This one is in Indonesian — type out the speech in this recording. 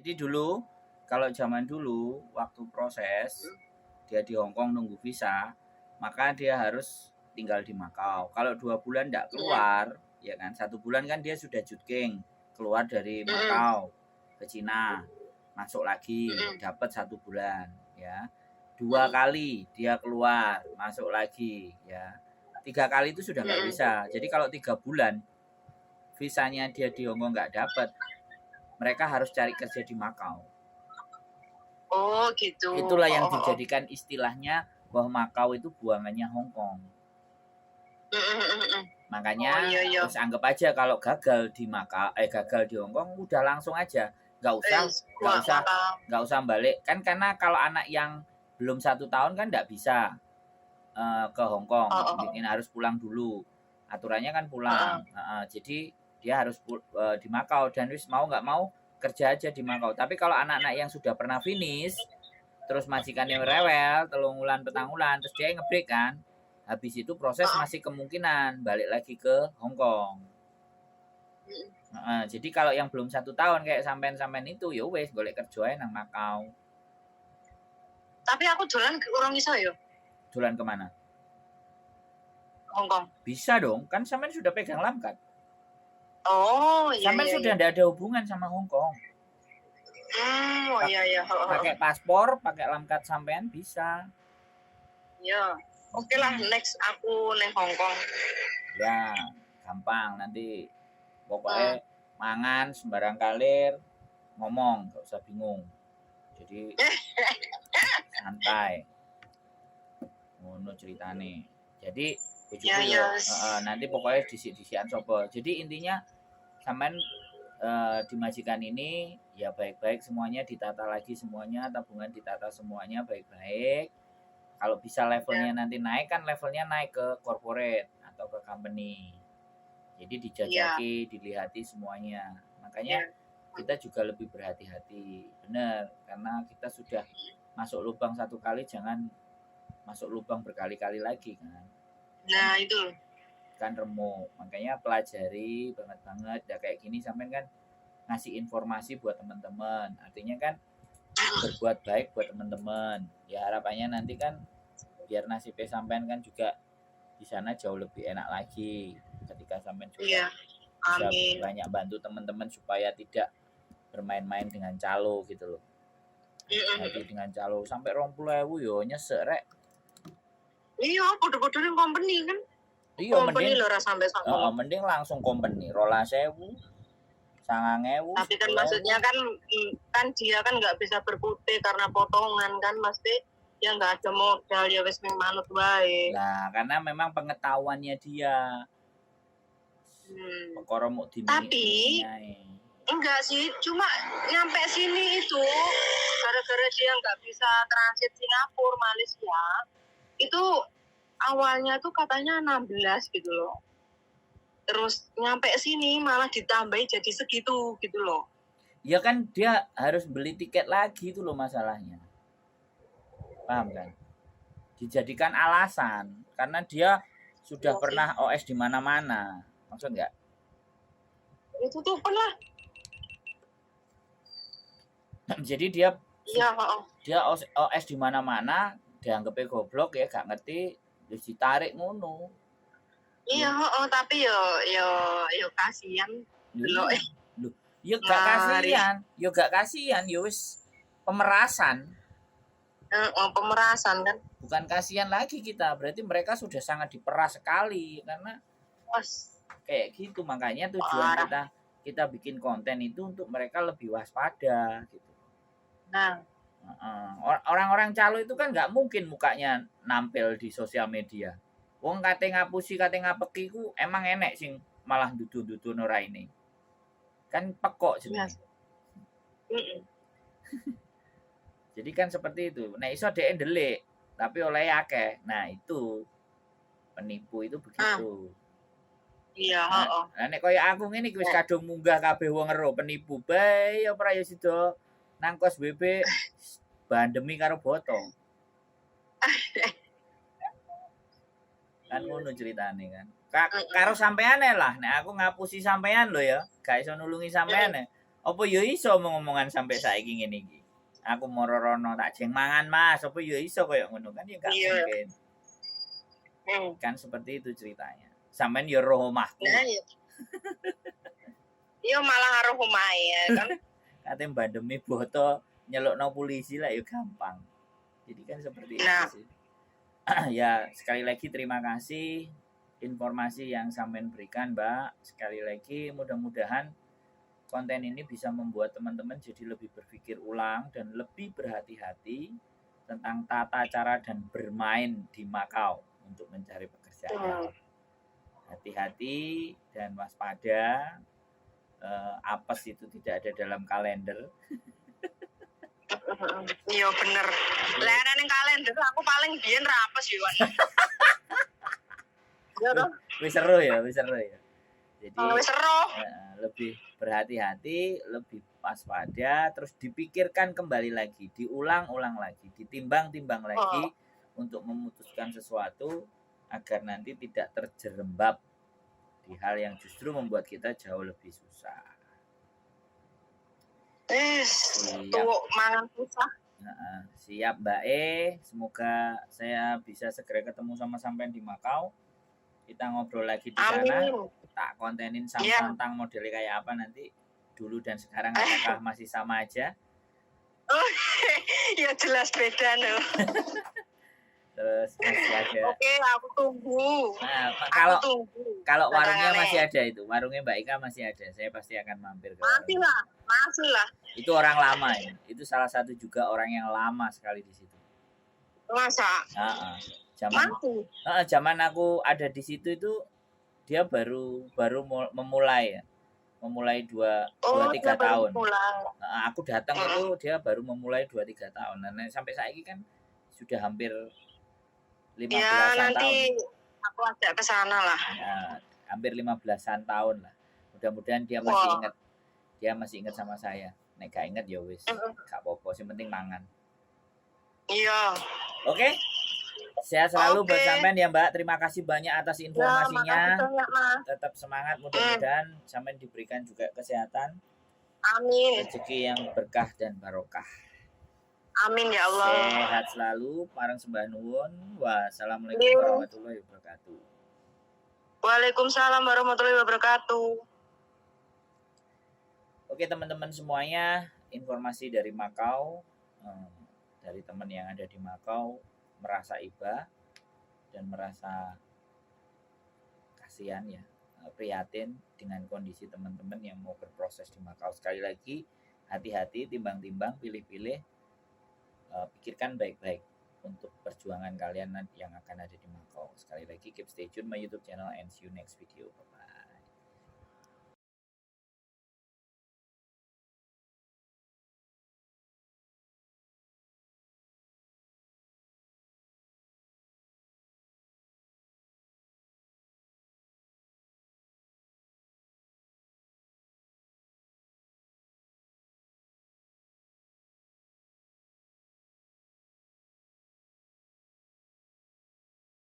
Jadi dulu kalau zaman dulu waktu proses dia di Hong Kong nunggu visa, maka dia harus tinggal di Makau. Kalau 2 bulan tidak keluar, ya kan 1 bulan kan dia sudah jutkeng keluar dari Makau ke Cina, masuk lagi dapat 1 bulan, ya. 2 kali dia keluar masuk lagi, ya. 3 kali itu sudah nggak bisa. Jadi kalau 3 bulan visanya dia di Hong Kong nggak dapat, mereka harus cari kerja di Makau. Oh gitu. Itulah yang dijadikan istilahnya bahwa Makau itu buangannya Hong Kong. Makanya terus anggap aja kalau gagal di gagal di Hong Kong udah langsung aja, nggak usah balik kan, karena kalau anak yang belum 1 tahun kan nggak bisa ke Hong Kong, bikin harus pulang dulu, aturannya kan pulang. Jadi dia harus di Makau, dan wis mau nggak mau kerja aja di Makau. Tapi kalau anak-anak yang sudah pernah finish terus majikannya rewel, telungulan petangulan, terus dia ngebreak kan, habis itu proses masih kemungkinan balik lagi ke Hong Kong. Jadi kalau yang belum 1 tahun kayak sampean itu, ya wes golek kerja nang Makau. Tapi aku dolan urung iso ya. Dolan kemana? Hong Kong. Bisa dong, kan sampean sudah pegang lamkat. Oh iya. Sampean sudah tidak ada hubungan sama Hong Kong. Oh iya. Pakai paspor, pakai lamkat sampean bisa. Ya. Oke lah, next aku neng Hong Kong. Ya, gampang nanti. Pokoknya mangan sembarang kalir, ngomong, gak usah bingung. Jadi santai. Ngono ceritane. Jadi nanti pokoknya disi-disian sopo. Jadi intinya sampean dimajikan ini ya baik-baik semuanya, ditata lagi semuanya, tabungan ditata semuanya baik-baik. Kalau bisa levelnya nanti naik kan, levelnya naik ke corporate atau ke company. Jadi dijajaki, dilihati semuanya. Makanya kita juga lebih berhati-hati. Benar, karena kita sudah masuk lubang 1 kali, jangan masuk lubang berkali-kali lagi kan. Nah, itu kan remuk. Makanya pelajari banget ya kayak gini, sampean kan ngasih informasi buat teman-teman. Artinya kan berbuat baik buat teman-teman. Ya harapannya nanti kan biar nasibnya sampean kan juga di sana jauh lebih enak lagi ketika sampean juga bisa banyak bantu teman-teman supaya tidak bermain-main dengan calo gitu loh. Jadi dengan calo sampai 20.000 yo nyesek rek. Iya, podo-podo ning company kan. Iya, mending lho sampai mending langsung company 12.000, 9.000. Tapi kan maksudnya kan dia kan nggak bisa berkutik karena potongan kan, mesti ya nggak ada modal, ya wis ning manut wae. Nah, karena memang pengetahuannya dia. Tapi enggak sih, cuma nyampe sini itu gara-gara dia nggak bisa transit Singapura, Malaysia, itu awalnya tuh katanya 16 gitu loh. Terus nyampe sini malah ditambahin jadi segitu gitu loh. Ya kan dia harus beli tiket lagi itu loh masalahnya. Paham kan? Dijadikan alasan karena dia sudah pernah OS di mana-mana. Maksud enggak? Itu tuh pernah. Jadi dia OS di mana-mana, dianggapnya goblok ya, gak ngerti, terus ditarik ngono. Iya, tapi yo kasihan lho. Yo gak kasihan, yo wis pemerasan. Pemerasan kan. Bukan kasihan lagi kita, berarti mereka sudah sangat diperas sekali karena kayak gitu. Makanya tujuan kita bikin konten itu untuk mereka lebih waspada gitu. Nah, orang-orang calo itu kan nggak mungkin mukanya nampil di sosial media. Wong kate ngapusi kate ngapeki ku emang enek sing malah dudu-dudu ora ini. Kan pekok jenenge. Jadi kan seperti itu. Nek iso dhek ndelik, tapi oleh akeh. Nah, itu penipu itu begitu. Iya, heeh. Lah nek koyo aku ngene iki wis kadung munggah kabeh wong ero penipu bae ora ya sida nang kos BB bandemi karo boto. Kan ngono ceritane kan. Karo sampeane lah, nek aku ngapusi sampean lho ya, gak iso nulungi sampean. Apa yo iso ngomongan sampai saiki ngene iki. Aku moro rono tak jeng mangan Mas, apa yo iso koyo ngono kan ya gak mungkin. Kan seperti itu ceritanya. Sampeyan yo roh omahku. Nah, iya. Iya malah ngaruh omahe ya kan. Kate bandemi boto nyelukno polisi lah yo gampang. Jadi kan seperti itu sih. Ya sekali lagi terima kasih informasi yang sampean berikan Mbak. Sekali lagi mudah-mudahan konten ini bisa membuat teman-teman jadi lebih berpikir ulang dan lebih berhati-hati tentang tata cara dan bermain di Makau untuk mencari pekerjaan. Hati-hati dan waspada. Apes itu tidak ada dalam kalender. Iya bener. Lah ning kalender aku paling biyen ra apes yo. Wis seru ya. Jadi lebih berhati-hati, lebih waspada, terus dipikirkan kembali lagi, diulang-ulang lagi, ditimbang-timbang lagi untuk memutuskan sesuatu agar nanti tidak terjerembab di hal yang justru membuat kita jauh lebih susah. Mangan susah. Siap Mbak semoga saya bisa segera ketemu sama sampean di Makau. Kita ngobrol lagi di sana. Tak kontenin tentang modelnya kayak apa nanti dulu dan sekarang apakah masih sama aja? Oh, ya jelas beda loh. Terus masih ada. Oke, aku tunggu. Nah, kalau warungnya masih ada itu, warungnya Mbak Ika masih ada. Saya pasti akan mampir ke masih lah. Itu orang lama ya. Itu salah satu juga orang yang lama sekali di situ. Masa? Zaman aku ada di situ itu dia baru memulai 2-3 tahun. Aku datang itu dia baru memulai 2-3 tahun. Nah, sampai saat ini kan sudah hampir 15-an tahun. Nanti aku ajak ke sana lah. Ya, hampir 15-an tahun lah. Mudah-mudahan dia masih ingat. Dia masih ingat sama saya. Nek gak ingat ya wis. Gak apa-apa, sing penting mangan. Iya. Oke. Sehat selalu buat sampean ya Mbak. Terima kasih banyak atas informasinya. Tetap semangat, mudah-mudahan sampean diberikan juga kesehatan. Amin. Rezeki yang berkah dan barokah. Amin ya Allah. Sehat selalu, parang sembah nuwun. Wassalamualaikum warahmatullahi wabarakatuh. Waalaikumsalam warahmatullahi wabarakatuh. Oke teman-teman semuanya, informasi dari Makau, dari teman yang ada di Makau merasa iba dan merasa kasihan ya, prihatin dengan kondisi teman-teman yang mau berproses di Makau. Sekali lagi, hati-hati, timbang-timbang, pilih-pilih, pikirkan baik-baik untuk perjuangan kalian yang akan ada di Makau. Sekali lagi, keep stay tune my YouTube channel and see you next video. Bye-bye.